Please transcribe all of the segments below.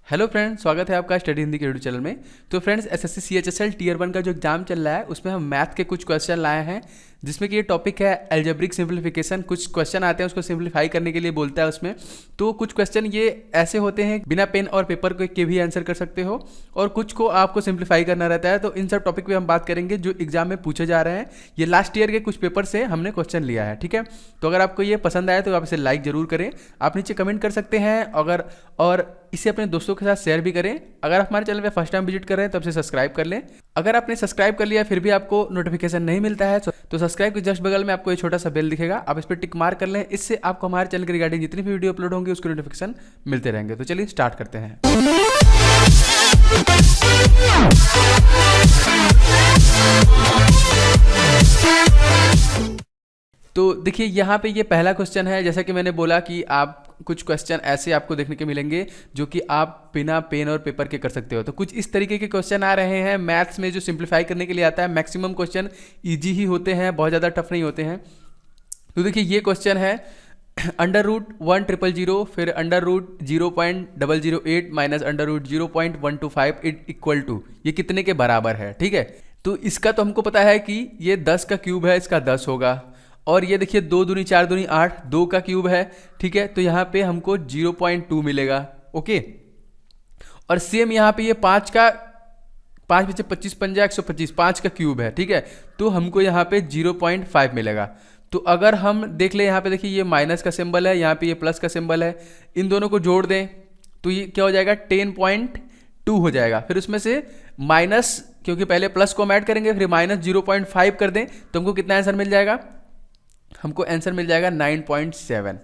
Hello friends, स्वागत है आपका स्टडी हिंदी के यूट्यूब चैनल में। तो फ्रेंड्स, एसएससी सीएचएसएल टीयर 1 का जो एग्जाम चल रहा है उसमें हम मैथ के कुछ क्वेश्चन लाए हैं, जिसमें कि ये टॉपिक है एल्जेब्रिक सिंप्लीफिकेशन। कुछ क्वेश्चन आते हैं उसको सिंप्लीफाई करने के लिए बोलता है उसमें। तो कुछ क्वेश्चन ये ऐसे होते हैं बिना पेन और पेपर के भी आंसर कर सकते हो, और कुछ को आपको सिंप्लीफाई करना रहता है। तो इन सब टॉपिक पे हम बात करेंगे जो एग्जाम में पूछे जा रहे हैं। ये लास्ट ईयर के कुछ पेपर से हमने क्वेश्चन लिया है, ठीक है। तो अगर आपको ये पसंद आए तो आप इसे लाइक जरूर करें, आप नीचे कमेंट कर सकते हैं और इसे अपने दोस्तों के साथ शेयर भी करें। अगर आप हमारे चैनल पे फर्स्ट टाइम विजिट कर रहे हैं तब से सब्सक्राइब कर लें। अगर आपने सब्सक्राइब कर लिया फिर भी आपको नोटिफिकेशन नहीं मिलता है तो सब्सक्राइब के जस्ट बगल में आपको ये छोटा सा बेल दिखेगा, आप इस पर टिक मार कर लें। इससे आपको हमारे चैनल के रिगार्डिंग जितनी भी वीडियो अपलोड होंगी उसके नोटिफिकेशन मिलते रहेंगे। तो चलिए स्टार्ट करते हैं। तो देखिए यहाँ पे ये पहला क्वेश्चन है। जैसा कि मैंने बोला कि आप कुछ क्वेश्चन ऐसे आपको देखने के मिलेंगे जो कि आप बिना पेन और पेपर के कर सकते हो। तो कुछ इस तरीके के क्वेश्चन आ रहे हैं मैथ्स में जो सिंप्लीफाई करने के लिए आता है। मैक्सिमम क्वेश्चन इजी ही होते हैं, बहुत ज़्यादा टफ नहीं होते हैं। तो देखिए ये क्वेश्चन है √1,000 फिर √0.008 माइनस √0.125 इक्वल टू, ये कितने के बराबर है, ठीक है। तो इसका तो हमको पता है कि ये 10 का क्यूब है, इसका 10 होगा। और ये देखिए 2 दूनी 4 दूनी 8, 2 का क्यूब है, ठीक है। तो यहाँ पे हमको 0.2 मिलेगा, ओके। और सेम यहाँ पे ये 5 का 5 बचे 25 पंजा 125, 5 का क्यूब है, ठीक है। तो हमको यहाँ पे 0.5 मिलेगा। तो अगर हम देख ले यहाँ पे देखिए ये माइनस का सिंबल है, यहाँ पे ये प्लस का सिंबल है, इन दोनों को जोड़ दें तो ये क्या हो जाएगा 10.2 हो जाएगा। फिर उसमें से माइनस, क्योंकि पहले प्लस को हम ऐड करेंगे, फिर माइनस 0.5 कर दें तो हमको कितना आंसर मिल जाएगा, हमको आंसर मिल जाएगा 9.7,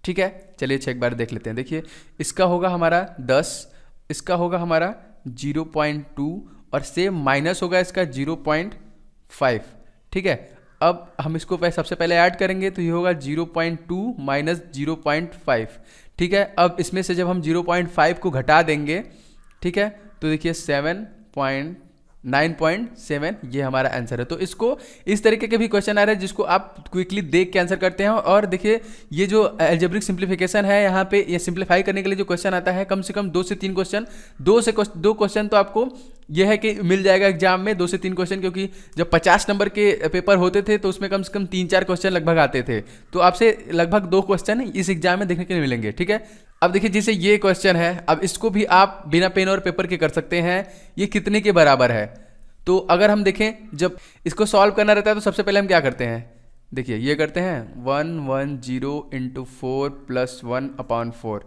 ठीक है। चलिए एक बार देख लेते हैं। देखिए इसका होगा हमारा 10, इसका होगा हमारा 0.2 और सेम माइनस होगा इसका 0.5, ठीक है। अब हम इसको सबसे पहले ऐड करेंगे तो ये होगा 0.2 माइनस 0.5, ठीक है। अब इसमें से जब हम 0.5 को घटा देंगे, ठीक है, तो देखिए 9.7 ये हमारा आंसर है। तो इसको इस तरीके के भी क्वेश्चन आ रहे हैं जिसको आप क्विकली देख के आंसर करते हैं। और देखिए ये जो एल्जेब्रिक सिंप्लीफिकेशन है, यहाँ पे ये सिंप्लीफाई करने के लिए जो क्वेश्चन आता है कम से कम 2 से 3 क्वेश्चन, 2 क्वेश्चन तो आपको यह है कि मिल जाएगा एग्जाम में, 2 से 3 क्वेश्चन। क्योंकि जब 50 नंबर के पेपर होते थे तो उसमें कम से कम 3-4 क्वेश्चन लगभग आते थे। तो आपसे लगभग 2 क्वेश्चन इस एग्जाम में देखने के लिए मिलेंगे, ठीक है। अब देखिए जैसे ये क्वेश्चन है, अब इसको भी आप बिना पेन और पेपर के कर सकते हैं। ये कितने के बराबर है, तो अगर हम देखें जब इसको सॉल्व करना रहता है तो सबसे पहले हम क्या करते हैं, देखिए ये करते हैं 110 × 4 + 1/4।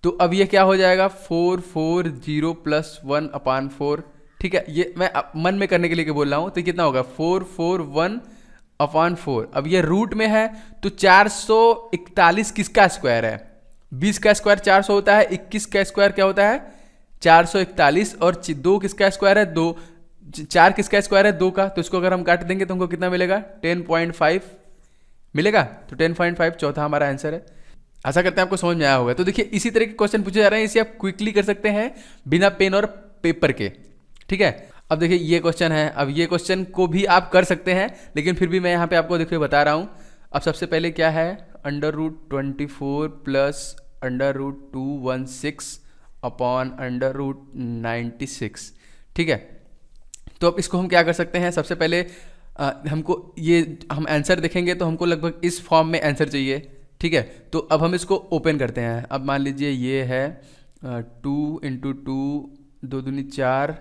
तो अब ये क्या हो जाएगा 440 + 1/4, ठीक है। ये मैं मन में करने के लिए बोल रहा हूँ। तो कितना होगा 441/4। अब ये रूट में है तो 441 किसका स्क्वायर है, 20 का स्क्वायर 400 होता है, 21 का स्क्वायर क्या होता है 441, और 2 किसका स्क्वायर है 2, 4 किसका स्क्वायर है 2 का। तो इसको अगर हम काट देंगे तो हमको कितना मिलेगा 10.5 मिलेगा। तो 10.5 चौथा हमारा आंसर है। आशा करते हैं आपको समझ में आया होगा। तो देखिए इसी तरह के क्वेश्चन पूछे जा रहे हैं, इसे आप क्विकली कर सकते हैं बिना पेन और पेपर के, ठीक है। अब देखिए ये क्वेश्चन है, अब ये क्वेश्चन को भी आप कर सकते हैं, लेकिन फिर भी मैं यहाँ पे आपको देखिए बता रहा हूँ। अब सबसे पहले क्या है √24 + √216/√96, ठीक है। तो अब इसको हम क्या कर सकते हैं, सबसे पहले हमको ये हम आंसर देखेंगे तो हमको लगभग इस फॉर्म में आंसर चाहिए, ठीक है। तो अब हम इसको ओपन करते हैं। अब मान लीजिए ये है 2 × 2, 2 दूनी 4,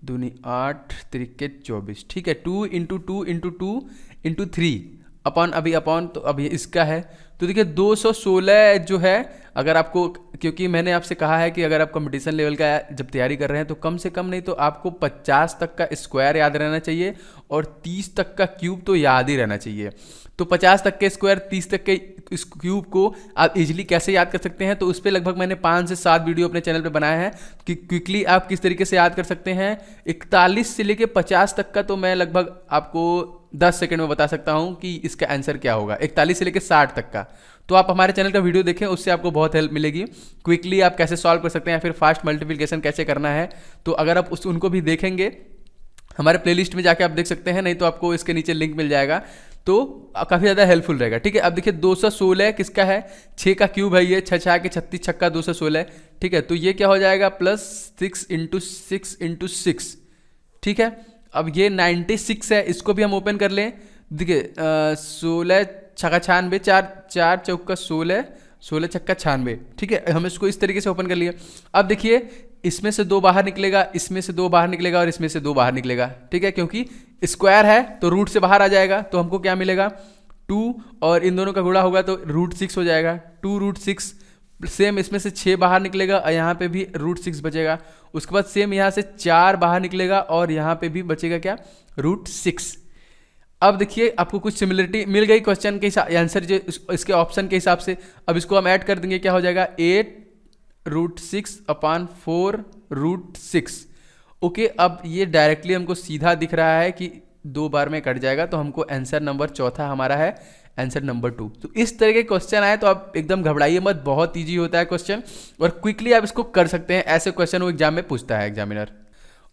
दूनी 8, 3 24, ठीक है। 2 × 2 × 2 × 3 अपॉन, अभी अपॉन तो अभी इसका है। तो देखिए 216 जो है, अगर आपको, क्योंकि मैंने आपसे कहा है कि अगर आप कंपटीशन लेवल का जब तैयारी कर रहे हैं तो कम से कम नहीं तो आपको 50 तक का स्क्वायर याद रहना चाहिए और 30 तक का क्यूब तो याद ही रहना चाहिए। तो 50 तक के स्क्वायर 30 तक के इस क्यूब को आप इजीली कैसे याद कर सकते हैं, तो उस पर लगभग मैंने 5 से 7 वीडियो अपने चैनल पे बनाए हैं कि क्विकली आप किस तरीके से याद कर सकते हैं। 41 से लेके 50 तक का तो मैं लगभग आपको 10 सेकंड में बता सकता हूं कि इसका आंसर क्या होगा, 41 से लेके 60 तक का। तो आप हमारे चैनल का वीडियो देखें, उससे आपको बहुत हेल्प मिलेगी। क्विकली आप कैसे सॉल्व कर सकते हैं, फिर फास्ट मल्टीप्लिकेशन कैसे करना है, तो अगर आप उनको भी देखेंगे हमारे प्लेलिस्ट में जाके आप देख सकते हैं, नहीं तो आपको इसके नीचे लिंक मिल जाएगा। तो काफ़ी ज़्यादा हेल्पफुल रहेगा। ठीक है, अब देखिए 216 किसका है, 6 का क्यूब है ये, 6 6 के 36, छक्का 216। ठीक है, तो ये क्या हो जाएगा प्लस 6 इंटू 6 इंटू 6। ठीक है, अब ये 96 है, इसको भी हम ओपन कर लें। देखिए 16 छक्का 96, 4 4 चौका 16, 16 छक्का 96। ठीक है, हम इसको इस तरीके से ओपन कर लिए। अब देखिए इसमें से 2 बाहर निकलेगा, इसमें से 2 बाहर निकलेगा और इसमें से 2 बाहर निकलेगा। ठीक है, क्योंकि स्क्वायर है तो रूट से बाहर आ जाएगा, तो हमको क्या मिलेगा 2, और इन दोनों का गुणा होगा तो √6 हो जाएगा, 2√6। सेम इसमें से 6 बाहर निकलेगा और यहाँ पे भी √6 बचेगा। उसके बाद सेम यहाँ से 4 बाहर निकलेगा और यहाँ पे भी बचेगा क्या, √6। अब देखिए आपको कुछ सिमिलरिटी मिल गई क्वेश्चन के आंसर जो इसके ऑप्शन के हिसाब से। अब इसको हम ऐड कर देंगे, क्या हो जाएगा 8√6/4√6। ओके, अब ये डायरेक्टली हमको सीधा दिख रहा है कि 2 बार में कट जाएगा, तो हमको आंसर नंबर चौथा हमारा है आंसर नंबर 2। तो इस तरह के क्वेश्चन आए तो आप एकदम घबराइए मत, बहुत ईजी होता है क्वेश्चन और क्विकली आप इसको कर सकते हैं। ऐसे क्वेश्चन वो एग्जाम में पूछता है एग्जामिनर।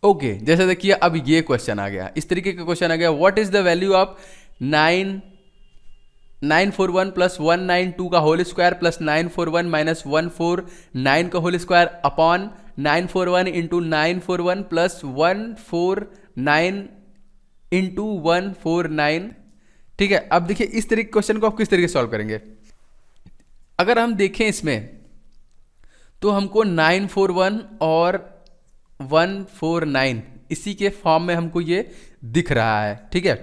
ओके, जैसे देखिए अब ये क्वेश्चन आ गया, इस तरीके का क्वेश्चन आ गया, what is the value of 941 plus 192 का होल स्क्वायर प्लस 941 माइनस 149 का whole square upon 941 into 941 plus 149 into 149। ठीक है, अब देखिए इस तरीके क्वेश्चन को आप किस तरीके से सॉल्व करेंगे। अगर हम देखें इसमें तो हमको 941 और 149 इसी के फॉर्म में हमको ये दिख रहा है। ठीक है,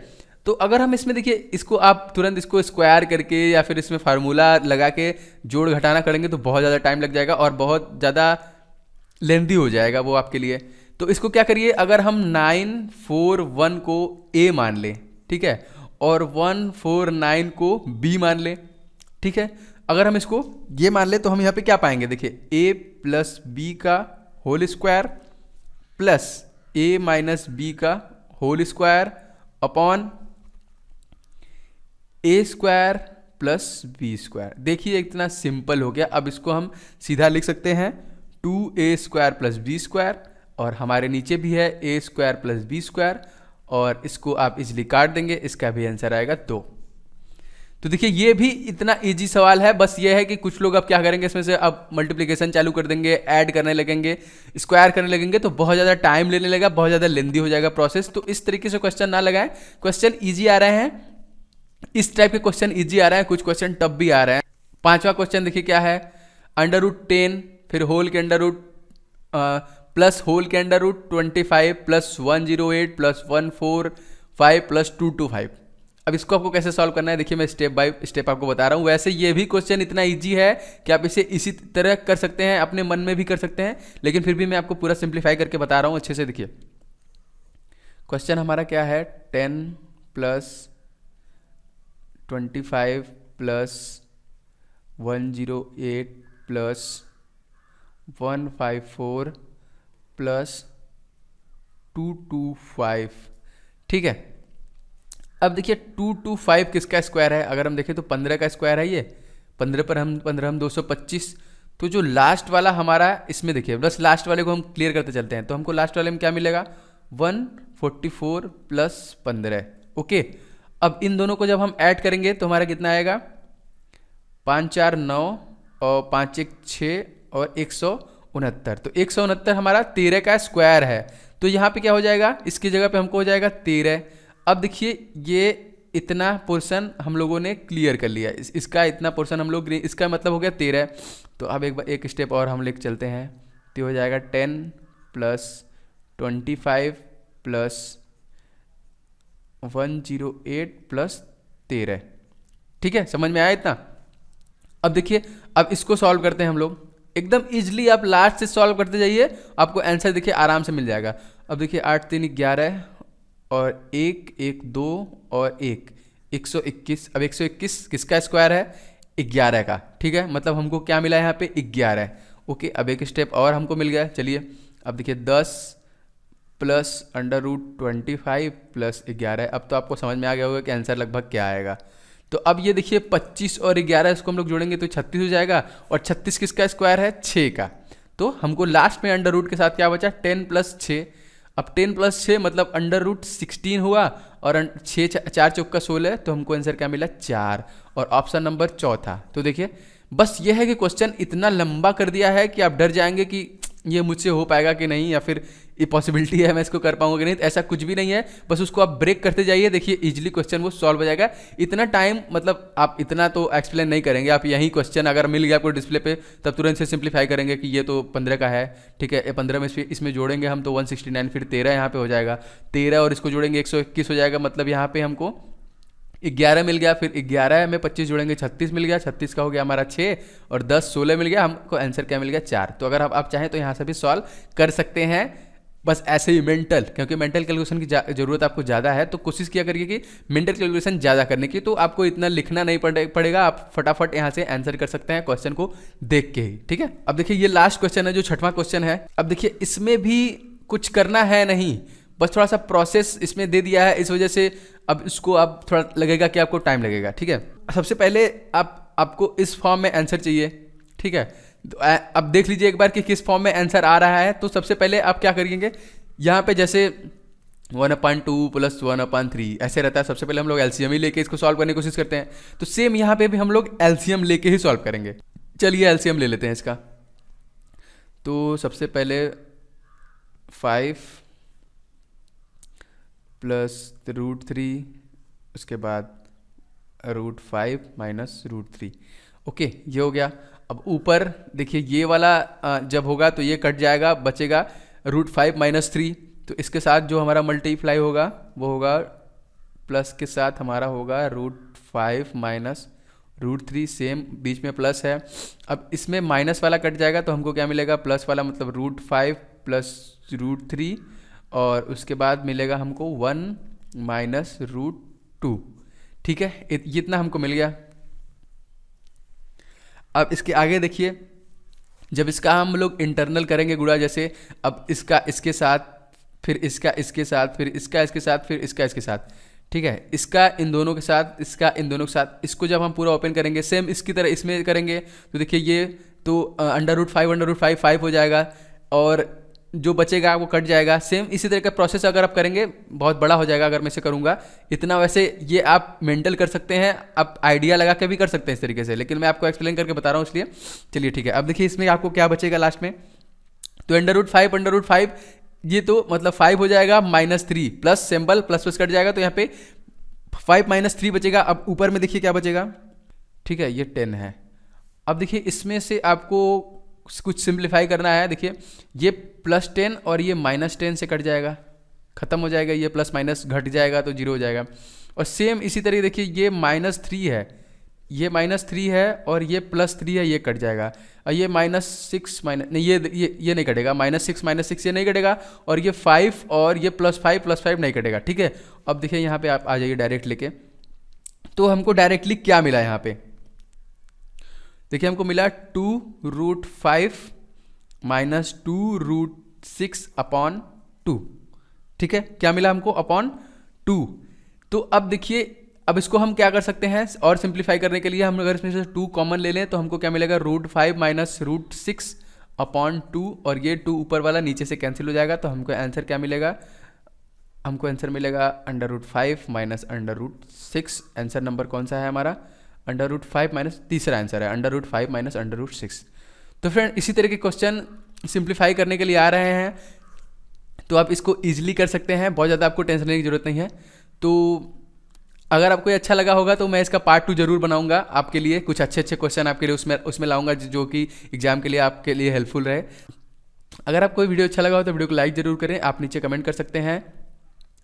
तो अगर हम इसमें देखिए इसको आप तुरंत इसको स्क्वायर करके या फिर इसमें फार्मूला लगा के जोड़ घटाना करेंगे तो बहुत ज़्यादा टाइम लग जाएगा और बहुत ज़्यादा लेंदी हो जाएगा वो आपके लिए। तो इसको क्या करिए, अगर हम 941 को A मान लें, ठीक है, और 149 को B मान लें। ठीक है, अगर हम इसको ये मान लें तो हम यहाँ पे क्या पाएंगे, देखिए A प्लस B का whole square plus A minus B का whole square upon A square plus B square. देखिए इतना सिंपल हो गया। अब इसको हम सीधा लिख सकते हैं 2A square plus B square, और हमारे नीचे भी है A square plus B square, और इसको आप इजली काट देंगे, इसका भी आंसर आएगा 2। तो देखिए ये भी इतना इजी सवाल है, बस ये है कि कुछ लोग अब क्या करेंगे, इसमें से अब मल्टीप्लिकेशन चालू कर देंगे, ऐड करने लगेंगे, स्क्वायर करने लगेंगे, तो बहुत ज़्यादा टाइम लेने लगेगा, बहुत ज़्यादा लेंदी हो जाएगा प्रोसेस। तो इस तरीके से क्वेश्चन ना लगाएं। क्वेश्चन ईजी आ रहे हैं, इस टाइप के क्वेश्चन ईजी आ रहे हैं, कुछ क्वेश्चन टफ भी आ रहे हैं। 5वां क्वेश्चन देखिए क्या है, √10 फिर होल के अंडर रूट प्लस होल के under root 25 plus 108 plus 145 plus 225। अब इसको आपको कैसे सॉल्व करना है, देखिए मैं स्टेप बाय स्टेप आपको बता रहा हूँ। वैसे ये भी क्वेश्चन इतना इजी है कि आप इसे इसी तरह कर सकते हैं, अपने मन में भी कर सकते हैं, लेकिन फिर भी मैं आपको पूरा सिंप्लीफाई करके बता रहा हूँ अच्छे से। देखिए क्वेश्चन हमारा क्या है, 10 प्लस 25 प्लस 108 प्लस 154 प्लस 225। ठीक है, अब देखिए 225 किसका स्क्वायर है, अगर हम देखें तो 15 का स्क्वायर है ये, 15 पर हम 225। तो जो लास्ट वाला हमारा इसमें देखिए, बस लास्ट वाले को हम क्लियर करते चलते हैं, तो हमको लास्ट वाले में क्या मिलेगा 144 प्लस 15। ओके, अब इन दोनों को जब हम ऐड करेंगे तो हमारा कितना आएगा, 5 4 9 और 5 1 6 और 169। तो 169 हमारा 13 का स्क्वायर है, तो यहाँ पे क्या हो जाएगा, इसकी जगह पे हमको हो जाएगा 13। अब देखिए ये इतना पोर्शन हम लोगों ने क्लियर कर लिया, इसका इतना पोर्शन हम लोग, इसका मतलब हो गया 13। तो अब एक स्टेप और हम लेके चलते हैं, तो हो जाएगा 10 प्लस 25 प्लस 108 प्लस 13। ठीक है, समझ में आया इतना। अब देखिए अब इसको सॉल्व करते हैं हम लोग, एकदम इजली आप लास्ट से सॉल्व करते जाइए, आपको आंसर देखिए आराम से मिल जाएगा। अब देखिए 8 3 11 और 1 1 2 और 1 121। अब 121 किसका स्क्वायर है, 11 का। ठीक है, मतलब हमको क्या मिला है यहाँ पे 11। ओके, अब एक स्टेप और हमको मिल गया। चलिए अब देखिए 10 प्लस √25 प्लस 11। अब तो आपको समझ में आ गया होगा कि आंसर लगभग क्या आएगा। तो अब ये देखिए 25 और 11 इसको हम लोग जोड़ेंगे तो 36 हो जाएगा, और 36 किसका स्क्वायर है, 6 का। तो हमको लास्ट में अंडर रूट के साथ क्या बचा, 10 प्लस 6। अब 10 + 6 मतलब √16 हुआ, और 6 4 चौका 16, तो हमको आंसर क्या मिला 4, और ऑप्शन नंबर चौथा। तो देखिए बस ये है कि क्वेश्चन इतना लंबा कर दिया है कि आप डर जाएंगे कि ये मुझसे हो पाएगा कि नहीं, या फिर ये पॉसिबिलिटी है मैं इसको कर पाऊंगा कि नहीं। तो ऐसा कुछ भी नहीं है, बस उसको आप ब्रेक करते जाइए, देखिए इजीली क्वेश्चन वो सॉल्व हो जाएगा। इतना टाइम मतलब आप इतना तो एक्सप्लेन नहीं करेंगे, आप यही क्वेश्चन अगर मिल गया आपको डिस्प्ले पे तब तुरंत से सिंप्लीफाई करेंगे कि ये तो 15 का है, ठीक है, 15 में इसमें जोड़ेंगे हम तो 169, फिर 13 यहाँ पे हो जाएगा, 13 और इसको जोड़ेंगे 121 हो जाएगा, मतलब यहाँ पे हमको 11 मिल गया, फिर 11 में 25 जोड़ेंगे 36 मिल गया, 36 का हो गया हमारा 6, और 10 16 मिल गया, हमको आंसर क्या मिल गया 4। तो अगर आप चाहें तो यहाँ से भी सॉल्व कर सकते हैं, बस ऐसे ही मेंटल, क्योंकि मेंटल कैलकुलेशन की ज़रूरत आपको ज़्यादा है, तो कोशिश किया करिए कि मेंटल कैलकुलेशन ज़्यादा करने की, तो आपको इतना लिखना नहीं पड़ेगा, आप फटाफट यहाँ से आंसर कर सकते हैं क्वेश्चन को देख के ही, ठीक है। अब देखिए ये लास्ट क्वेश्चन है जो 6वां क्वेश्चन है। अब देखिए इसमें भी कुछ करना है नहीं, बस थोड़ा सा प्रोसेस इसमें दे दिया है, इस वजह से अब इसको आप थोड़ा लगेगा कि आपको टाइम लगेगा, ठीक है। सबसे पहले आपको इस फॉर्म में आंसर चाहिए, ठीक है। तो अब देख लीजिए एक बार कि किस फॉर्म में आंसर आ रहा है। तो सबसे पहले आप क्या करेंगे, यहाँ पे जैसे 1/2 + 1/3 ऐसे रहता है, सबसे पहले हम लोग एलसीएम ही लेके इसको सॉल्व करने की कोशिश करते हैं। तो सेम यहाँ पे भी हम लोग एलसीएम लेके ही सॉल्व करेंगे। चलिए एलसीएम ले लेते हैं इसका। तो सबसे पहले 5 + √3, उसके बाद √5 - √3, ओके ये हो गया। अब ऊपर देखिए ये वाला जब होगा तो ये कट जाएगा, बचेगा √5 - 3, तो इसके साथ जो हमारा मल्टीप्लाई होगा वो होगा प्लस के साथ हमारा होगा √5 - √3, सेम बीच में प्लस है। अब इसमें माइनस वाला कट जाएगा तो हमको क्या मिलेगा, प्लस वाला, मतलब √5 + √3, और उसके बाद मिलेगा हमको 1 - √2, ठीक है, ये इतना हमको मिल गया। अब इसके आगे देखिए, जब इसका हम लोग इंटरनल करेंगे गुणा, जैसे अब इसका इसके साथ, फिर इसका इसके साथ, फिर इसका इसके साथ, फिर इसका इसके साथ, ठीक है, इसका इन दोनों के साथ, इसका इन दोनों के साथ, इसको जब हम पूरा ओपन करेंगे सेम इसकी तरह इसमें करेंगे, तो देखिए ये तो √5 5 हो जाएगा, और जो बचेगा वो कट जाएगा। सेम इसी तरह का प्रोसेस अगर आप करेंगे बहुत बड़ा हो जाएगा अगर मैं इसे करूँगा इतना। वैसे ये आप मेंटल कर सकते हैं, आप आइडिया लगा के भी कर सकते हैं इस तरीके से, लेकिन मैं आपको एक्सप्लेन करके बता रहा हूँ इसलिए। चलिए ठीक है, अब देखिए इसमें आपको क्या बचेगा लास्ट में, तो √5 ये तो मतलब 5 हो जाएगा, -3 plus symbol plus plus cut जाएगा, तो यहाँ पे 5 - 3 बचेगा। अब ऊपर में देखिए क्या बचेगा, ठीक है, ये 10 है। अब देखिए इसमें से आपको कुछ सिंप्लीफाई करना है। देखिए ये +10 और ये -10 से कट जाएगा, खत्म हो जाएगा, ये प्लस माइनस घट जाएगा तो 0 हो जाएगा। और सेम इसी तरह देखिए ये -3 है, ये -3 है, और ये +3 है, ये कट जाएगा। और ये -6 नहीं, ये नहीं कटेगा, -6 ये नहीं कटेगा, और ये 5 और ये +5 नहीं कटेगा, ठीक है। अब देखिए यहाँ पे आप आ जाइए डायरेक्ट लेके, तो हमको डायरेक्टली क्या मिला यहाँ पे, देखिए हमको मिला 2√5 - 2√6/2, ठीक है, क्या मिला हमको /2। तो अब देखिए अब इसको हम क्या कर सकते हैं, और सिंप्लीफाई करने के लिए हम अगर इसमें से 2 कॉमन ले लें तो हमको क्या मिलेगा, √5 - √6/2, और ये 2 ऊपर वाला नीचे से कैंसिल हो जाएगा, तो हमको आंसर क्या मिलेगा, हमको आंसर मिलेगा √5 - √6। आंसर नंबर कौन सा है हमारा, √5 तीसरा आंसर है, √5 - √6। तो फ्रेंड इसी तरह के क्वेश्चन सिंप्लीफाई करने के लिए आ रहे हैं, तो आप इसको ईजिली कर सकते हैं, बहुत ज़्यादा आपको टेंशन लेने की जरूरत नहीं है। तो अगर आपको ये अच्छा लगा होगा तो मैं इसका पार्ट 2 जरूर बनाऊंगा आपके लिए, कुछ अच्छे क्वेश्चन आपके लिए उसमें लाऊंगा जो कि एग्जाम के लिए आपके लिए हेल्पफुल रहे। अगर आपको वीडियो अच्छा लगा हो तो वीडियो को लाइक जरूर करें, आप नीचे कमेंट कर सकते हैं,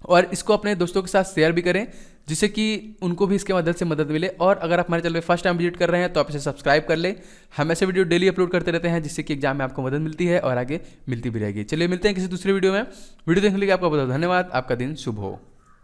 और इसको अपने दोस्तों के साथ शेयर भी करें जिससे कि उनको भी इसके मदद से मदद मिले। और अगर आप हमारे चैनल पे फर्स्ट टाइम विजिट कर रहे हैं तो आप इसे सब्सक्राइब कर लें, हम ऐसे वीडियो डेली अपलोड करते रहते हैं जिससे कि एग्जाम में आपको मदद मिलती है और आगे मिलती भी रहेगी। चलिए मिलते हैं किसी दूसरे वीडियो में, वीडियो देखने के लिए आपका बहुत धन्यवाद, आपका दिन शुभ हो।